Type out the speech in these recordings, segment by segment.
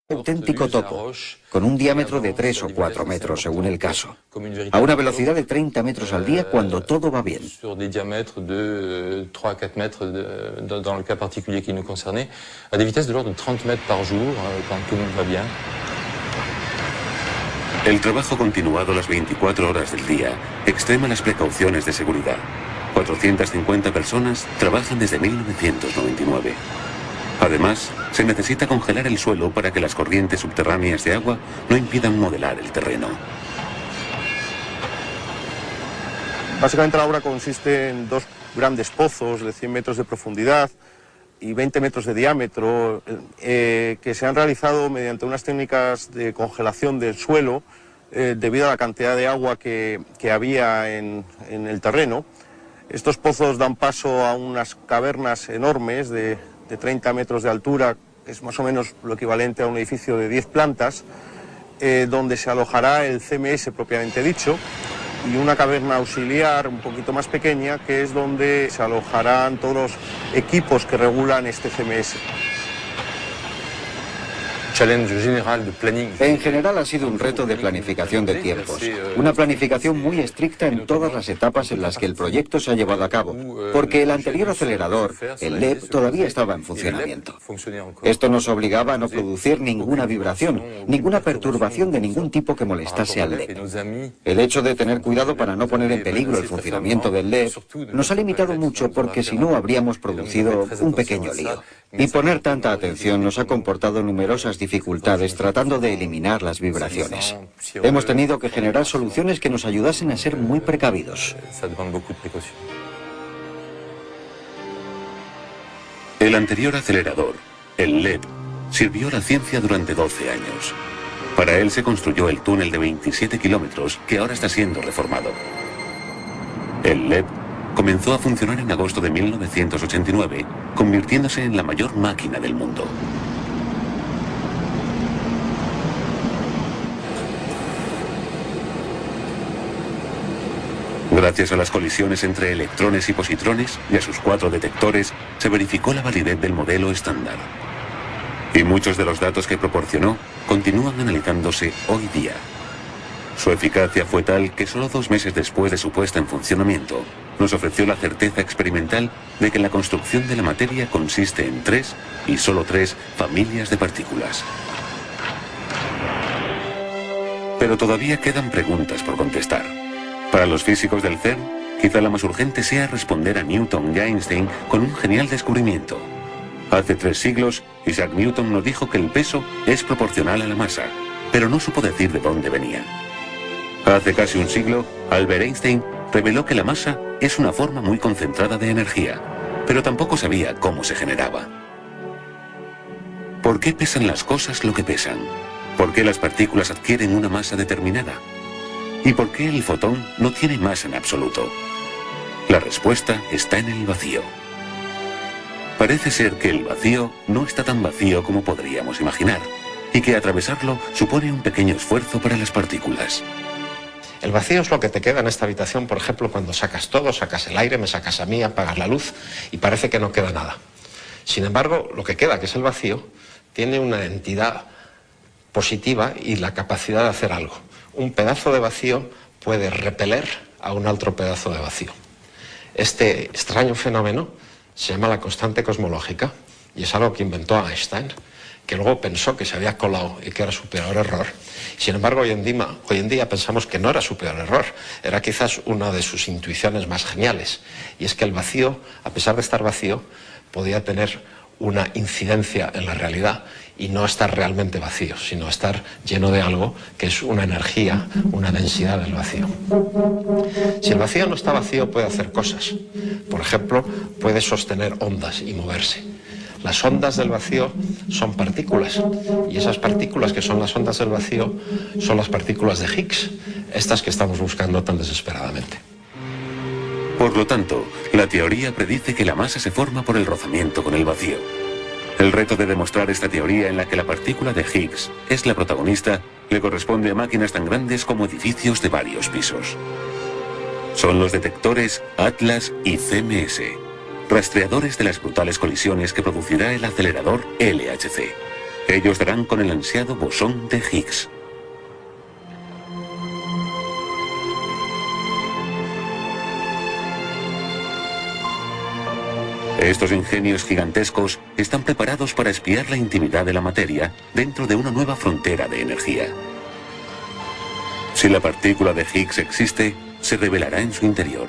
Auténtico topo, con un diámetro de 3 o 4 metros según el caso, a una velocidad de 30 metros al día cuando todo va bien. Sur des diamètres de 3 à 4 mètres dans le cas particulier qui nous concernait, à des vitesses de l'ordre de 30 mètres par jour quand tout le monde va bien. El trabajo continuado las 24 horas del día extrema las precauciones de seguridad. 450 personas trabajan desde 1999. Además, se necesita congelar el suelo para que las corrientes subterráneas de agua no impidan modelar el terreno. Básicamente la obra consiste en dos grandes pozos de 100 metros de profundidad y 20 metros de diámetro que se han realizado mediante unas técnicas de congelación del suelo debido a la cantidad de agua que había en el terreno. Estos pozos dan paso a unas cavernas enormes de 30 metros de altura, que es más o menos lo equivalente a un edificio de 10 plantas, donde se alojará el CMS propiamente dicho, y una caverna auxiliar un poquito más pequeña, que es donde se alojarán todos los equipos que regulan este CMS. En general ha sido un reto de planificación de tiempos, una planificación muy estricta en todas las etapas en las que el proyecto se ha llevado a cabo, porque el anterior acelerador, el LEP, todavía estaba en funcionamiento. Esto nos obligaba a no producir ninguna vibración, ninguna perturbación de ningún tipo que molestase al LEP. El hecho de tener cuidado para no poner en peligro el funcionamiento del LEP nos ha limitado mucho porque si no habríamos producido un pequeño lío. Y poner tanta atención nos ha comportado numerosas dificultades tratando de eliminar las vibraciones. Hemos tenido que generar soluciones que nos ayudasen a ser muy precavidos. El anterior acelerador, el LEP, sirvió a la ciencia durante 12 años. Para él se construyó el túnel de 27 kilómetros que ahora está siendo reformado. El LEP comenzó a funcionar en agosto de 1989, convirtiéndose en la mayor máquina del mundo. Gracias a las colisiones entre electrones y positrones y a sus 4 detectores, se verificó la validez del modelo estándar. Y muchos de los datos que proporcionó continúan analizándose hoy día. Su eficacia fue tal que solo 2 meses después de su puesta en funcionamiento, nos ofreció la certeza experimental de que la construcción de la materia consiste en 3, y solo 3, familias de partículas. Pero todavía quedan preguntas por contestar. Para los físicos del CERN, quizá la más urgente sea responder a Newton y Einstein con un genial descubrimiento. Hace 3 siglos, Isaac Newton nos dijo que el peso es proporcional a la masa, pero no supo decir de dónde venía. Hace casi un siglo, Albert Einstein reveló que la masa es una forma muy concentrada de energía, pero tampoco sabía cómo se generaba. ¿Por qué pesan las cosas lo que pesan? ¿Por qué las partículas adquieren una masa determinada? ¿Y por qué el fotón no tiene masa en absoluto? La respuesta está en el vacío. Parece ser que el vacío no está tan vacío como podríamos imaginar, y que atravesarlo supone un pequeño esfuerzo para las partículas. El vacío es lo que te queda en esta habitación, por ejemplo, cuando sacas todo, sacas el aire, me sacas a mí, apagas la luz y parece que no queda nada. Sin embargo, lo que queda, que es el vacío, tiene una entidad positiva y la capacidad de hacer algo. Un pedazo de vacío puede repeler a un otro pedazo de vacío. Este extraño fenómeno se llama la constante cosmológica y es algo que inventó Einstein, que luego pensó que se había colado y que era su peor error. Sin embargo, hoy en día pensamos que no era su peor error, era quizás una de sus intuiciones más geniales. Y es que el vacío, a pesar de estar vacío, podía tener una incidencia en la realidad y no estar realmente vacío, sino estar lleno de algo que es una energía, una densidad del vacío. Si el vacío no está vacío, puede hacer cosas. Por ejemplo, puede sostener ondas y moverse. Las ondas del vacío son partículas, y esas partículas que son las ondas del vacío son las partículas de Higgs, estas que estamos buscando tan desesperadamente. Por lo tanto, la teoría predice que la masa se forma por el rozamiento con el vacío. El reto de demostrar esta teoría en la que la partícula de Higgs es la protagonista le corresponde a máquinas tan grandes como edificios de varios pisos. Son los detectores Atlas y CMS, rastreadores de las brutales colisiones que producirá el acelerador LHC. Ellos darán con el ansiado bosón de Higgs. Estos ingenios gigantescos están preparados para espiar la intimidad de la materia dentro de una nueva frontera de energía. Si la partícula de Higgs existe, se revelará en su interior.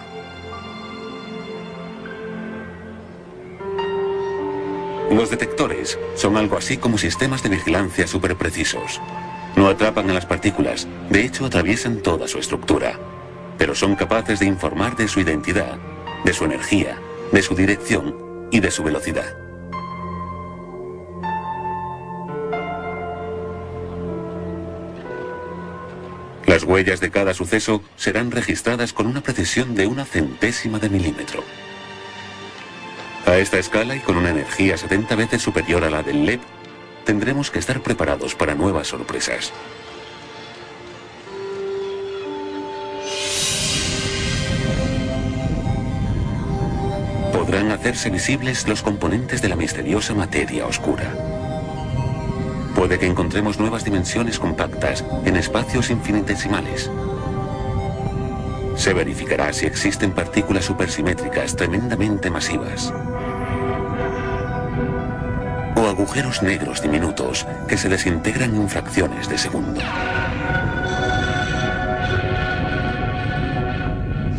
Los detectores son algo así como sistemas de vigilancia superprecisos. No atrapan a las partículas, de hecho atraviesan toda su estructura, pero son capaces de informar de su identidad, de su energía, de su dirección y de su velocidad. Las huellas de cada suceso serán registradas con una precisión de 1/100ª de milímetro. A esta escala y con una energía 70 veces superior a la del LEP, tendremos que estar preparados para nuevas sorpresas. Podrán hacerse visibles los componentes de la misteriosa materia oscura. Puede que encontremos nuevas dimensiones compactas en espacios infinitesimales. Se verificará si existen partículas supersimétricas tremendamente masivas. O agujeros negros diminutos que se desintegran en fracciones de segundo.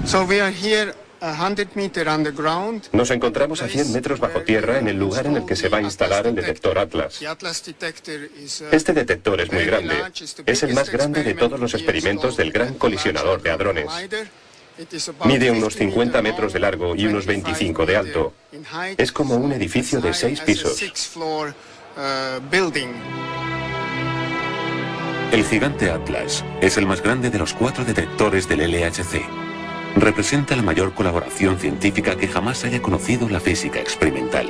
So we are here 100 meters underground. Nos encontramos a 100 metros bajo tierra en el lugar en el que se va a instalar el detector Atlas. Este detector es muy grande. Es el más grande de todos los experimentos del Gran Colisionador de Hadrones. Mide unos 50 metros de largo y unos 25 de alto. Es como un edificio de 6 pisos. El gigante Atlas es el más grande de los 4 detectores del LHC. Representa la mayor colaboración científica que jamás haya conocido la física experimental.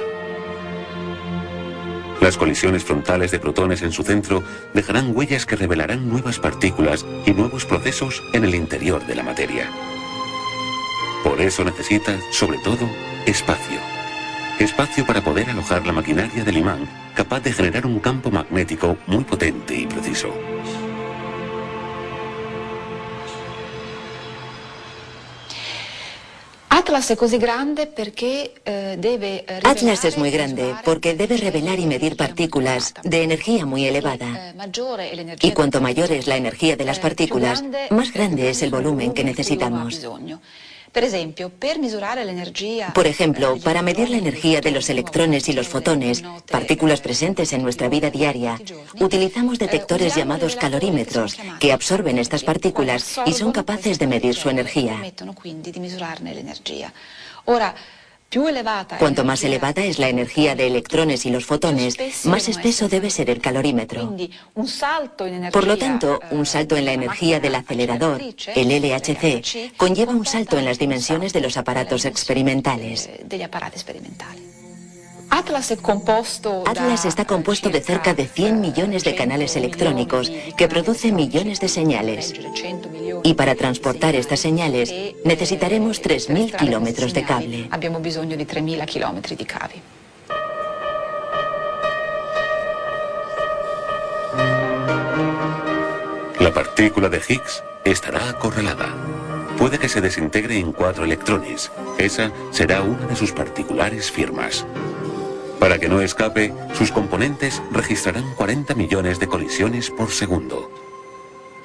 Las colisiones frontales de protones en su centro dejarán huellas que revelarán nuevas partículas y nuevos procesos en el interior de la materia. Por eso necesita, sobre todo, espacio. Espacio para poder alojar la maquinaria del imán, capaz de generar un campo magnético muy potente y preciso. Atlas es muy grande porque debe revelar y medir partículas de energía muy elevada. Y cuanto mayor es la energía de las partículas, más grande es el volumen que necesitamos. Por ejemplo, para medir la energía de los electrones y los fotones, partículas presentes en nuestra vida diaria, utilizamos detectores llamados calorímetros que absorben estas partículas y son capaces de medir su energía. Cuanto más elevada es la energía de electrones y los fotones, más espeso debe ser el calorímetro. Por lo tanto, un salto en la energía del acelerador, el LHC, conlleva un salto en las dimensiones de los aparatos experimentales. Atlas está compuesto de cerca de 100 millones de canales electrónicos que producen millones de señales. Y para transportar estas señales necesitaremos 3.000 kilómetros de cable. La partícula de Higgs estará acorralada. Puede que se desintegre en 4 electrones. Esa será una de sus particulares firmas. Para que no escape, sus componentes registrarán 40 millones de colisiones por segundo.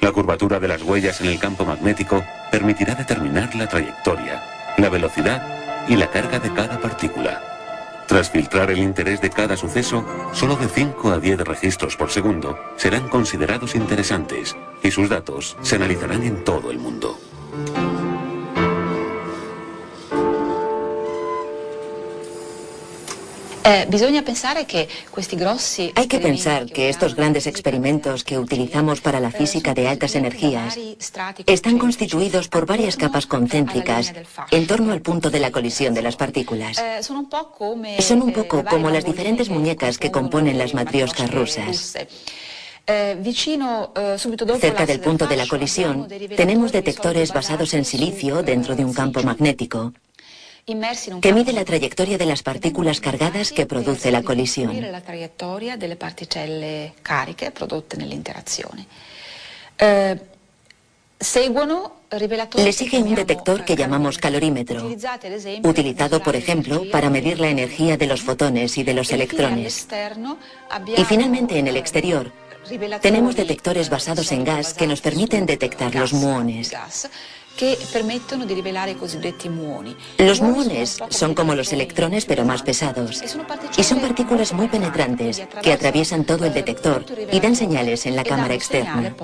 La curvatura de las huellas en el campo magnético permitirá determinar la trayectoria, la velocidad y la carga de cada partícula. Tras filtrar el interés de cada suceso, solo de 5 a 10 registros por segundo serán considerados interesantes y sus datos se analizarán en todo el mundo. Hay que pensar que estos grandes experimentos que utilizamos para la física de altas energías están constituidos por varias capas concéntricas en torno al punto de la colisión de las partículas. Son un poco como las diferentes muñecas que componen las matrioscas rusas. Cerca del punto de la colisión tenemos detectores basados en silicio dentro de un campo magnético. que mide la trayectoria de las partículas cargadas que produce la colisión. Le sigue un detector que llamamos calorímetro, utilizado, por ejemplo, para medir la energía de los fotones y de los electrones. Y finalmente, en el exterior, tenemos detectores basados en gas que nos permiten detectar los muones. Los muones son como los electrones pero más pesados y son partículas muy penetrantes que atraviesan todo el detector y dan señales en la cámara externa.